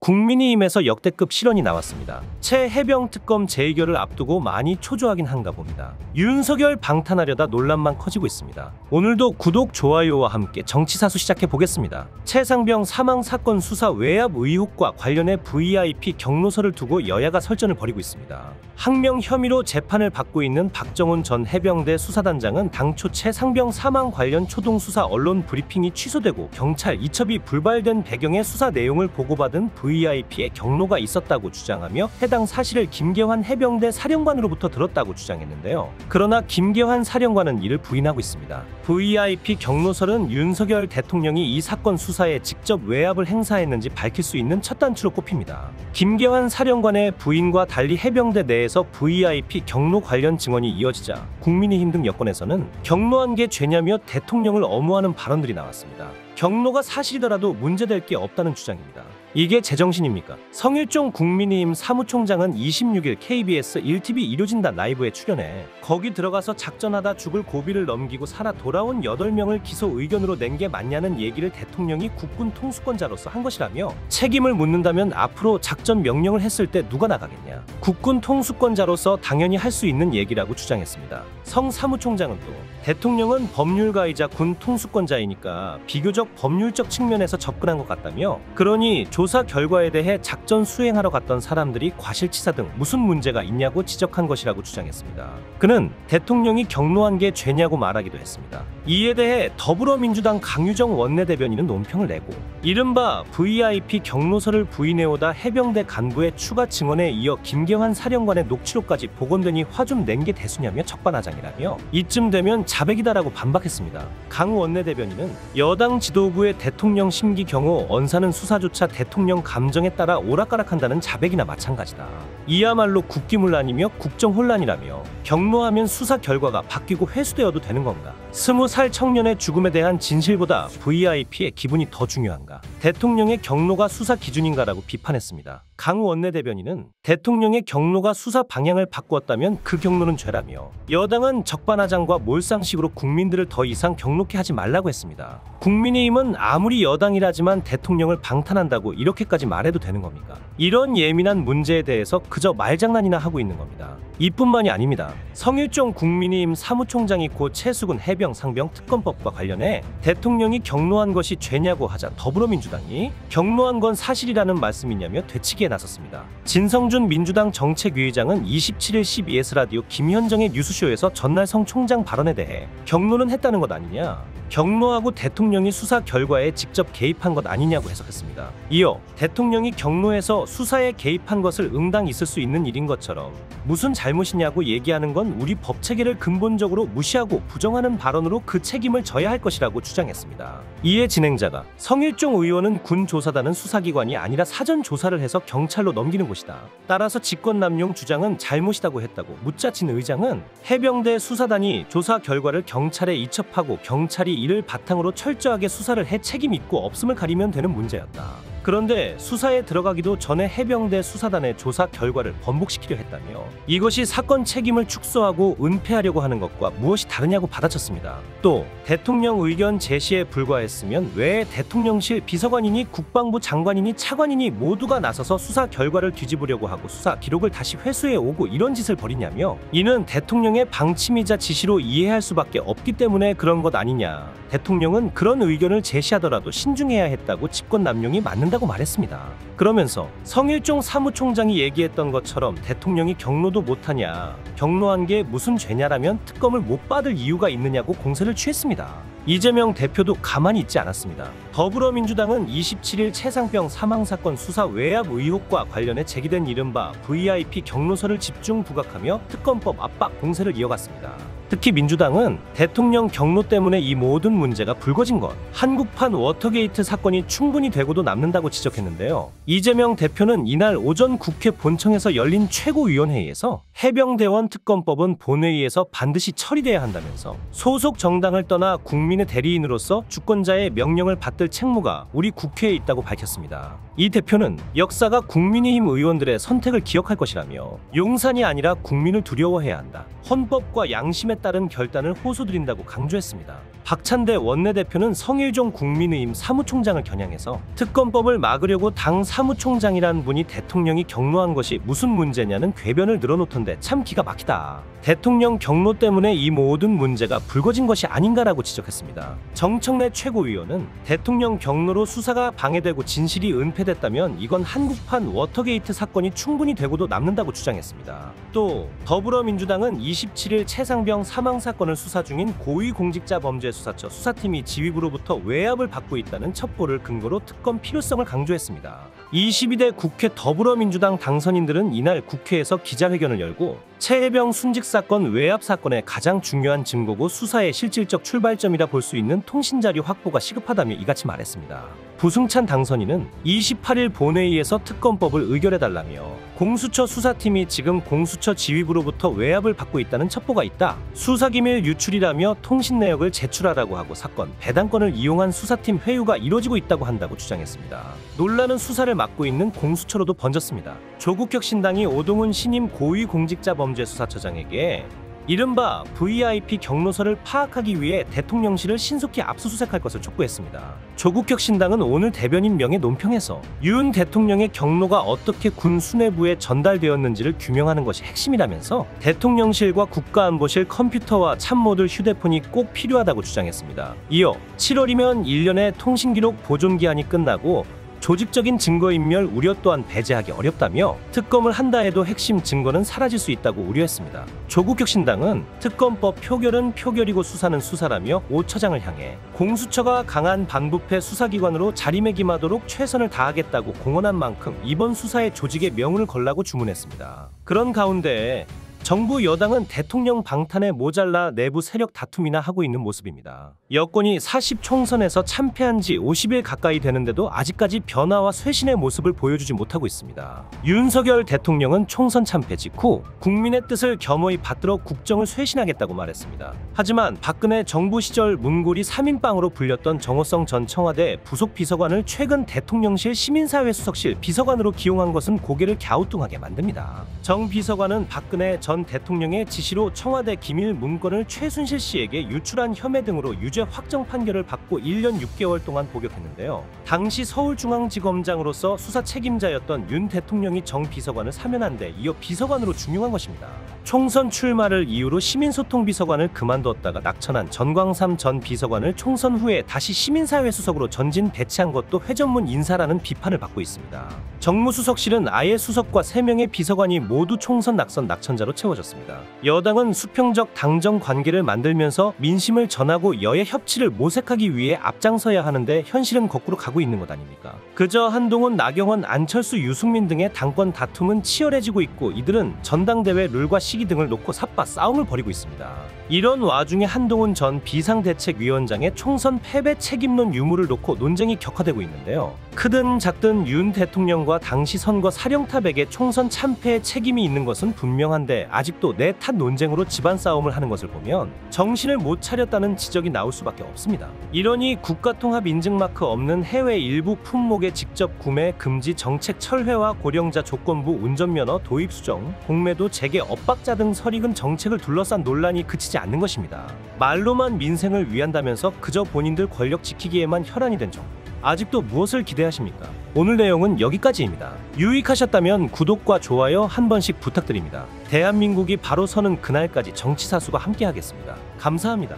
국민의힘에서 역대급 실언이 나왔습니다. 채 해병 특검 재의결을 앞두고 많이 초조하긴 한가 봅니다. 윤석열 방탄하려다 논란만 커지고 있습니다. 오늘도 구독, 좋아요와 함께 정치사수 시작해 보겠습니다. 최상병 사망 사건 수사 외압 의혹과 관련해 VIP 경로서를 두고 여야가 설전을 벌이고 있습니다. 항명 혐의로 재판을 받고 있는 박정훈 전 해병대 수사단장은 당초 최상병 사망 관련 초동 수사 언론 브리핑이 취소되고 경찰 이첩이 불발된 배경의 수사 내용을 보고받은 VIP의 경로가 있었다고 주장하며 해당 사실을 김계환 해병대 사령관으로부터 들었다고 주장했는데요. 그러나 김계환 사령관은 이를 부인하고 있습니다. VIP 경로설은 윤석열 대통령이 이 사건 수사에 직접 외압을 행사했는지 밝힐 수 있는 첫 단추로 꼽힙니다. 김계환 사령관의 부인과 달리 해병대 내에서 VIP 경로 관련 증언이 이어지자 국민의힘 등 여권에서는 경로한 게 죄냐며 대통령을 엄호하는 발언들이 나왔습니다. 경로가 사실이더라도 문제될 게 없다는 주장입니다. 이게 제정신입니까? 성일종 국민의힘 사무총장은 26일 KBS 1TV 일요진단 라이브에 출연해 거기 들어가서 작전하다 죽을 고비를 넘기고 살아 돌아온 8명을 기소 의견으로 낸 게 맞냐는 얘기를 대통령이 국군 통수권자로서 한 것이라며 책임을 묻는다면 앞으로 작전 명령을 했을 때 누가 나가겠냐. 국군 통수권자로서 당연히 할 수 있는 얘기라고 주장했습니다. 성 사무총장은 또 대통령은 법률가이자 군 통수권자이니까 비교적 법률적 측면에서 접근한 것 같다며 그러니 조사 결과에 대해 작전 수행하러 갔던 사람들이 과실치사 등 무슨 문제가 있냐고 지적한 것이라고 주장했습니다. 그는 대통령이 경로한 게 죄냐고 말하기도 했습니다. 이에 대해 더불어민주당 강유정 원내대변인은 논평을 내고 이른바 VIP 경로서를 부인해오다 해병대 간부의 추가 증언에 이어 김계환 사령관의 녹취록까지 복원되니 화 좀 낸 게 대수냐며 적반하장이라며 이쯤 되면 자백이다라고 반박했습니다. 강 원내대변인은 여당 지도부의 대통령 심기 경호 언사는 수사조차 대통령 감정에 따라 오락가락한다는 자백이나 마찬가지다. 이야말로 국기문란이며 국정혼란이라며 경로하면 수사 결과가 바뀌고 회수되어도 되는 건가? 20살 청년의 죽음에 대한 진실보다 VIP의 기분이 더 중요한가? 대통령의 경로가 수사 기준인가라고 비판했습니다. 강 원내대변인은 대통령의 경로가 수사 방향을 바꾸었다면 그 경로는 죄라며 여당은 적반하장과 몰상식으로 국민들을 더 이상 경롭게 하지 말라고 했습니다. 국민의힘은 아무리 여당이라지만 대통령을 방탄한다고 이렇게까지 말해도 되는 겁니까? 이런 예민한 문제에 대해서 그저 말장난이나 하고 있는 겁니다. 이뿐만이 아닙니다. 성일종 국민의힘 사무총장이 고 최수근 해병 상병 특검법과 관련해 대통령이 경로한 것이 죄냐고 하자 더불어민주당이 경로한 건 사실이라는 말씀이냐며 되치기에 나섰습니다. 진성준 민주당 정책위의장은 27일 CBS 라디오 김현정의 뉴스쇼에서 전날 성 총장 발언에 대해 경로는 했다는 것 아니냐, 경로하고 대통령이 수사 결과에 직접 개입한 것 아니냐고 해석했습니다. 이어 대통령이 경로해서 수사에 개입한 것을 응당 있을 수 있는 일인 것처럼 무슨 잘못이냐고 얘기하는 건 우리 법체계를 근본적으로 무시하고 부정하는 발언으로 그 책임을 져야 할 것이라고 주장했습니다. 이에 진행자가 성일종 의원은 군 조사단은 수사기관이 아니라 사전 조사를 해서 경찰로 넘기는 곳이다. 따라서 직권남용 주장은 잘못이라고 했다고 묻자 진 의장은 해병대 수사단이 조사 결과를 경찰에 이첩하고 경찰이 이를 바탕으로 철저하게 수사를 해 책임 있고 없음을 가리면 되는 문제였다. 그런데 수사에 들어가기도 전에 해병대 수사단의 조사 결과를 번복시키려 했다며 이것이 사건 책임을 축소하고 은폐하려고 하는 것과 무엇이 다르냐고 받아쳤습니다. 또 대통령 의견 제시에 불과했으면 왜 대통령실 비서관이니 국방부 장관이니 차관이니 모두가 나서서 수사 결과를 뒤집으려고 하고 수사 기록을 다시 회수해 오고 이런 짓을 벌이냐며 이는 대통령의 방침이자 지시로 이해할 수밖에 없기 때문에 그런 것 아니냐. 대통령은 그런 의견을 제시하더라도 신중해야 했다고 직권남용이 맞는다고 말했습니다. 그러면서 성일종 사무총장이 얘기했던 것처럼 대통령이 경로도 못하냐, 경로한 게 무슨 죄냐라면 특검을 못 받을 이유가 있느냐고 공세를 취했습니다. 이재명 대표도 가만히 있지 않았습니다. 더불어민주당은 27일 최상병 사망사건 수사 외압 의혹과 관련해 제기된 이른바 VIP 경로서를 집중 부각하며 특검법 압박 공세를 이어갔습니다. 특히 민주당은 대통령 경로 때문에 이 모든 문제가 불거진 것, 한국판 워터게이트 사건이 충분히 되고도 남는다고 지적했는데요. 이재명 대표는 이날 오전 국회 본청에서 열린 최고위원회의에서 해병대원 특검법은 본회의에서 반드시 처리돼야 한다면서 소속 정당을 떠나 국민의 대리인으로서 주권자의 명령을 받들 책무가 우리 국회에 있다고 밝혔습니다. 이 대표는 역사가 국민의힘 의원들의 선택을 기억할 것이라며 용산이 아니라 국민을 두려워해야 한다. 헌법과 양심에 따른 결단을 호소드린다고 강조했습니다. 박찬대 원내대표는 성일종 국민의힘 사무총장을 겨냥해서 특검법을 막으려고 당 사무총장이란 분이 대통령이 경로한 것이 무슨 문제냐는 궤변을 늘어놓던데 참 기가 막히다. 대통령 경로 때문에 이 모든 문제가 불거진 것이 아닌가라고 지적했습니다. 정청래 최고위원은 대통령 경로로 수사가 방해되고 진실이 은폐됐다면 이건 한국판 워터게이트 사건이 충분히 되고도 남는다고 주장했습니다. 또 더불어민주당은 27일 최상병 사망 사건을 수사 중인 고위공직자범죄수사처 수사팀이 지휘부로부터 외압을 받고 있다는 첩보를 근거로 특검 필요성을 강조했습니다. 22대 국회 더불어민주당 당선인들은 이날 국회에서 기자회견을 열고 최혜병 순직 사건 외압 사건의 가장 중요한 증거고 수사의 실질적 출발점이라 볼 수 있는 통신자료 확보가 시급하다며 이같이 말했습니다. 부승찬 당선인은 28일 본회의에서 특검법을 의결해달라며 공수처 수사팀이 지금 공수처 지휘부로부터 외압을 받고 있다는 첩보가 있다. 수사기밀 유출이라며 통신 내역을 제출하라고 하고 사건 배당권을 이용한 수사팀 회유가 이뤄지고 있다고 한다고 주장했습니다. 논란은 수사를 맡고 있는 공수처로도 번졌습니다. 조국혁 신당이 오동훈 신임 고위공직자범죄수사처장에게 이른바 VIP 경로서를 파악하기 위해 대통령실을 신속히 압수수색할 것을 촉구했습니다. 조국혁 신당은 오늘 대변인 명예 논평에서 윤 대통령의 경로가 어떻게 군 수뇌부에 전달되었는지를 규명하는 것이 핵심이라면서 대통령실과 국가안보실 컴퓨터와 참모들 휴대폰이 꼭 필요하다고 주장했습니다. 이어 7월이면 1년의 통신기록 보존기한이 끝나고 조직적인 증거인멸 우려 또한 배제하기 어렵다며 특검을 한다 해도 핵심 증거는 사라질 수 있다고 우려했습니다. 조국혁 신당은 특검법 표결은 표결이고 수사는 수사라며 5처장을 향해 공수처가 강한 반부패 수사기관으로 자리매김하도록 최선을 다하겠다고 공언한 만큼 이번 수사의 조직에 명운을 걸라고 주문했습니다. 그런 가운데 정부 여당은 대통령 방탄에 모자라 내부 세력 다툼이나 하고 있는 모습입니다. 여권이 40 총선에서 참패한 지 50일 가까이 되는데도 아직까지 변화와 쇄신의 모습을 보여주지 못하고 있습니다. 윤석열 대통령은 총선 참패 직후 국민의 뜻을 겸허히 받들어 국정을 쇄신하겠다고 말했습니다. 하지만 박근혜 정부 시절 문고리 3인방으로 불렸던 정호성 전 청와대 부속비서관을 최근 대통령실 시민사회 수석실 비서관으로 기용한 것은 고개를 갸우뚱하게 만듭니다. 정 비서관은 박근혜 전 대통령의 지시로 청와대 기밀 문건을 최순실 씨에게 유출한 혐의 등으로 유죄 확정 판결을 받고 1년 6개월 동안 복역했는데요. 당시 서울중앙지검장으로서 수사 책임자였던 윤 대통령이 정 비서관을 사면한 데 이어 비서관으로 중용한 것입니다. 총선 출마를 이유로 시민소통비서관을 그만두었다가 낙천한 전광삼 전 비서관을 총선 후에 다시 시민사회 수석으로 전진 배치한 것도 회전문 인사라는 비판을 받고 있습니다. 정무수석실은 아예 수석과 3명의 비서관이 모두 총선 낙선 낙천자로 채워졌습니다. 여당은 수평적 당정 관계를 만들면서 민심을 전하고 여야 협치를 모색하기 위해 앞장서야 하는데 현실은 거꾸로 가고 있는 것 아닙니까? 그저 한동훈, 나경원, 안철수, 유승민 등의 당권 다툼은 치열해지고 있고 이들은 전당대회 룰과 시기 등을 놓고 삿바 싸움을 벌이고 있습니다. 이런 와중에 한동훈 전 비상대책위원장의 총선 패배 책임론 유무를 놓고 논쟁이 격화되고 있는데요. 크든 작든 윤 대통령과 당시 선거 사령탑에게 총선 참패의 책임이 있는 것은 분명한데 아직도 내 탓 논쟁으로 집안 싸움을 하는 것을 보면 정신을 못 차렸다는 지적이 나올 수밖에 없습니다. 이러니 국가통합 인증마크 없는 해외 일부 품목의 직접 구매 금지 정책 철회와 고령자 조건부 운전면허 도입 수정, 공매도 재개 엇박자 등 설익은 정책을 둘러싼 논란이 그치지 않는 것입니다. 말로만 민생을 위한다면서 그저 본인들 권력 지키기에만 혈안이 된 정부. 아직도 무엇을 기대하십니까? 오늘 내용은 여기까지입니다. 유익하셨다면 구독과 좋아요 한 번씩 부탁드립니다. 대한민국이 바로 서는 그날까지 정치사수가 함께하겠습니다. 감사합니다.